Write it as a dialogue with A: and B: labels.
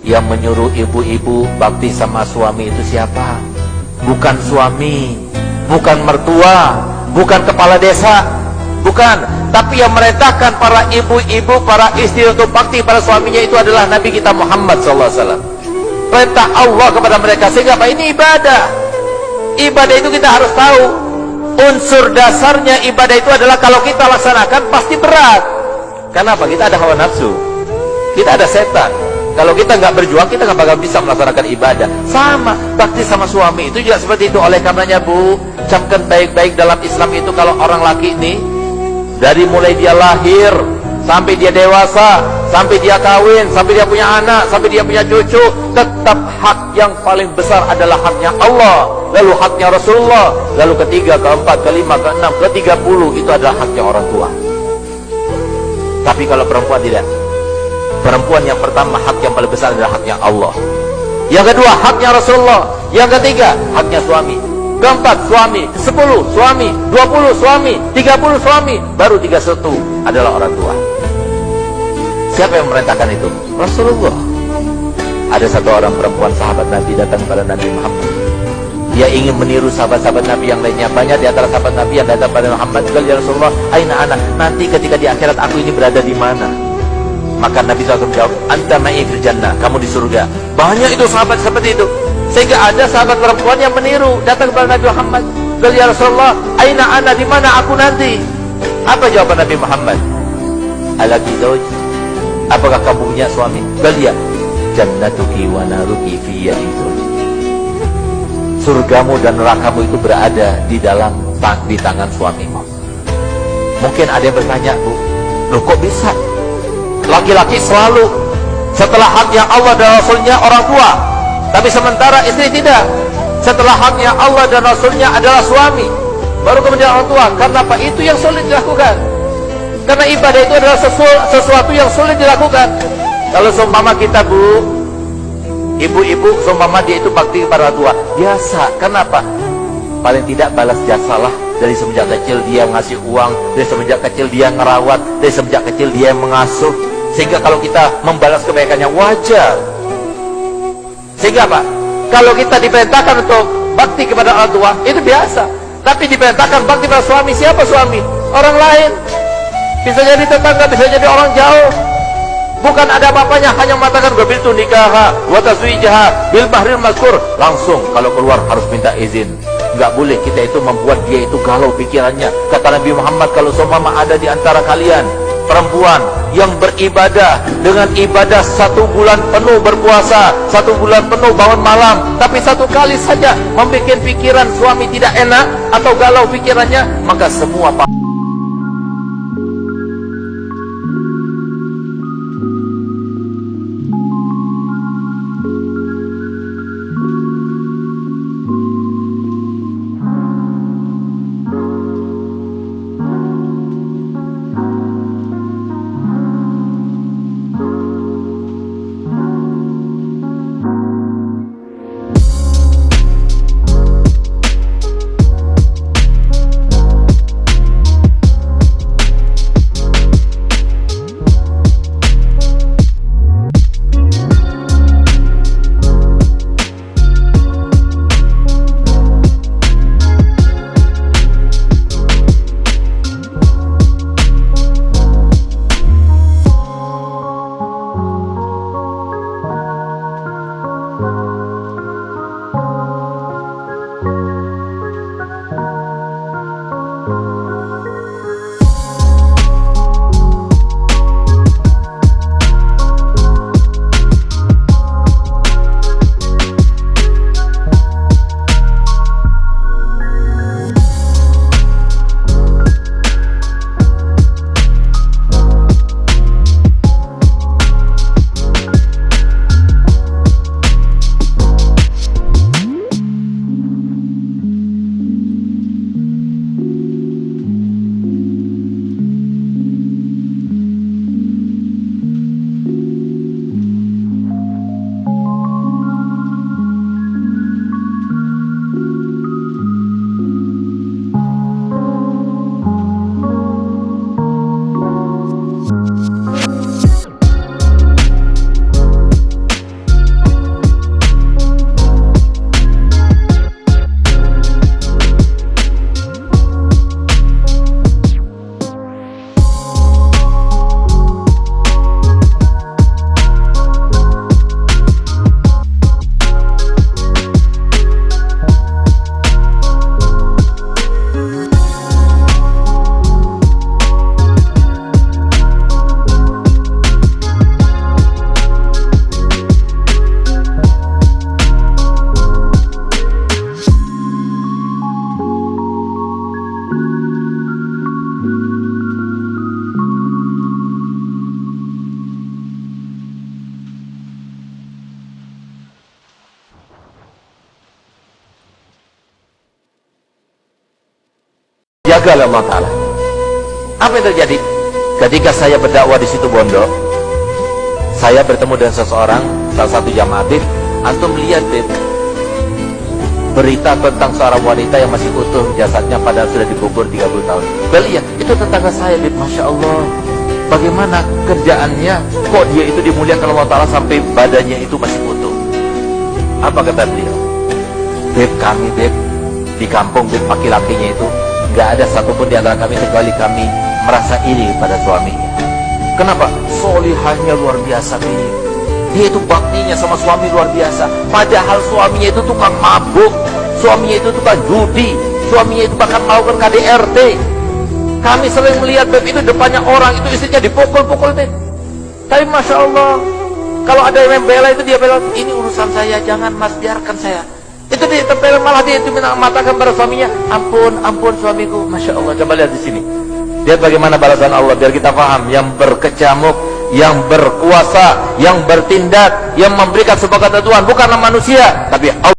A: Yang menyuruh ibu-ibu bakti sama suami itu siapa? Bukan suami, bukan mertua, bukan kepala desa, bukan. Tapi yang merintahkan para ibu-ibu, para istri untuk bakti pada suaminya itu adalah Nabi kita Muhammad SAW. Perintah Allah kepada mereka. Sehingga apa? Ini ibadah. Ibadah itu kita harus tahu. Unsur dasarnya ibadah itu adalah kalau kita laksanakan pasti berat. Kenapa? Kita ada hawa nafsu, kita ada setan. Kalau kita nggak berjuang, kita nggak bakal bisa melaksanakan ibadah. Sama, bakti sama suami itu juga seperti itu. Oleh karenanya Bu, camkan baik-baik dalam Islam itu kalau orang laki ini, dari mulai dia lahir, sampai dia dewasa, sampai dia kawin, sampai dia punya anak, sampai dia punya cucu, tetap hak yang paling besar adalah haknya Allah, lalu haknya Rasulullah, lalu ketiga, keempat, kelima, keenam, ke-30 itu adalah haknya orang tua. Tapi kalau perempuan tidak. Perempuan yang pertama hak yang paling besar adalah haknya Allah. Yang kedua haknya Rasulullah. Yang ketiga haknya suami. Keempat suami. 10 suami. 20 suami. 30 suami. Baru 31 adalah orang tua. Siapa yang memerintahkan itu? Rasulullah. Ada satu orang perempuan sahabat Nabi datang kepada Nabi Muhammad. Dia ingin meniru sahabat-sahabat Nabi yang lainnya. Banyak di antara sahabat Nabi yang datang kepada Muhammad. Ya Rasulullah, aina ana, nanti ketika di akhirat aku ini berada di mana? Maka Nabi SAW menjawab, anta ma'i fil jannah, kamu di surga. Banyak itu sahabat seperti itu. Sehingga ada sahabat perempuan yang meniru, datang kepada Nabi Muhammad. Ya Rasulullah, aina ana, di mana aku nanti? Apa jawaban Nabi Muhammad? Alaki zawj, apakah kamu punya suami? Ya, jannatuki wa naruki fi yadi zawj. Surgamu dan nerakamu itu berada di tangan suamimu. Mungkin ada yang bertanya, Bu, loh kok bisa? Laki-laki selalu setelah haknya Allah dan Rasulnya orang tua, tapi sementara istri tidak. Setelah haknya Allah dan Rasulnya adalah suami, baru kemudian orang tua. Karena apa? Itu yang sulit dilakukan. Karena ibadah itu adalah sesuatu yang sulit dilakukan. Kalau seumpama kita, Bu, ibu-ibu, seumpama dia itu bakti kepada orang tua, biasa. Kenapa? Paling tidak balas jasalah. Dari semenjak kecil dia ngasih uang, dari semenjak kecil dia ngerawat, dari semenjak kecil dia mengasuh. Sehingga kalau kita membalas kebaikannya wajar. Sehingga apa? Kalau kita diperintahkan untuk bakti kepada orang tua, itu biasa. Tapi diperintahkan bakti kepada suami, siapa suami? Orang lain. Bisa jadi tetangga, bisa jadi orang jauh. Bukan ada apa-apanya, hanya mengatakan qabiltu nikaha wa tazwijaha bil mahril mazkur. Langsung kalau keluar harus minta izin. Enggak boleh kita itu membuat dia itu galau pikirannya. Kata Nabi Muhammad, kalau seumpama ada di antara kalian perempuan yang beribadah dengan ibadah 1 bulan penuh berpuasa, 1 bulan penuh bangun malam, tapi 1 kali saja membuat pikiran suami tidak enak atau galau pikirannya, maka semua dijaga oleh Allah Ta'ala. Apa yang terjadi? Ketika saya berdakwah di situ Bondo, saya bertemu dengan seseorang, salah satu jamaah, Bib, antum lihat Bib, berita tentang seorang wanita yang masih utuh jasadnya padahal sudah dikubur 30 tahun. Gue lihat, itu tetangga saya Bib, Masya Allah. Bagaimana kerjaannya, kok dia itu dimuliakan Allah Ta'ala sampai badannya itu masih utuh. Apa kata beliau? Bib, kami Bib, di kampung Bib, laki-lakinya itu nggak ada satupun di antara kami kecuali kami merasa iri pada suaminya. Kenapa? Solihahnya luar biasa Bib. Dia itu baktinya sama suami luar biasa. Padahal suaminya itu tukang mabuk, suaminya itu tukang judi, suaminya itu bahkan melakukan KDRT. Kami sering melihat Beb itu depannya orang itu istrinya dipukul-pukul Beb. Tapi Masya Allah, kalau ada yang membela itu dia bela, ini urusan saya, jangan mas, biarkan saya. Itu dia tempel, malah dia itu mengatakan pada suaminya, ampun suamiku. Masya Allah, coba lihat di sini. Lihat bagaimana balasan Allah, biar kita paham. Yang berkecamuk, yang berkuasa, yang bertindak, yang memberikan sebuah ketentuan bukanlah manusia, tapi Allah.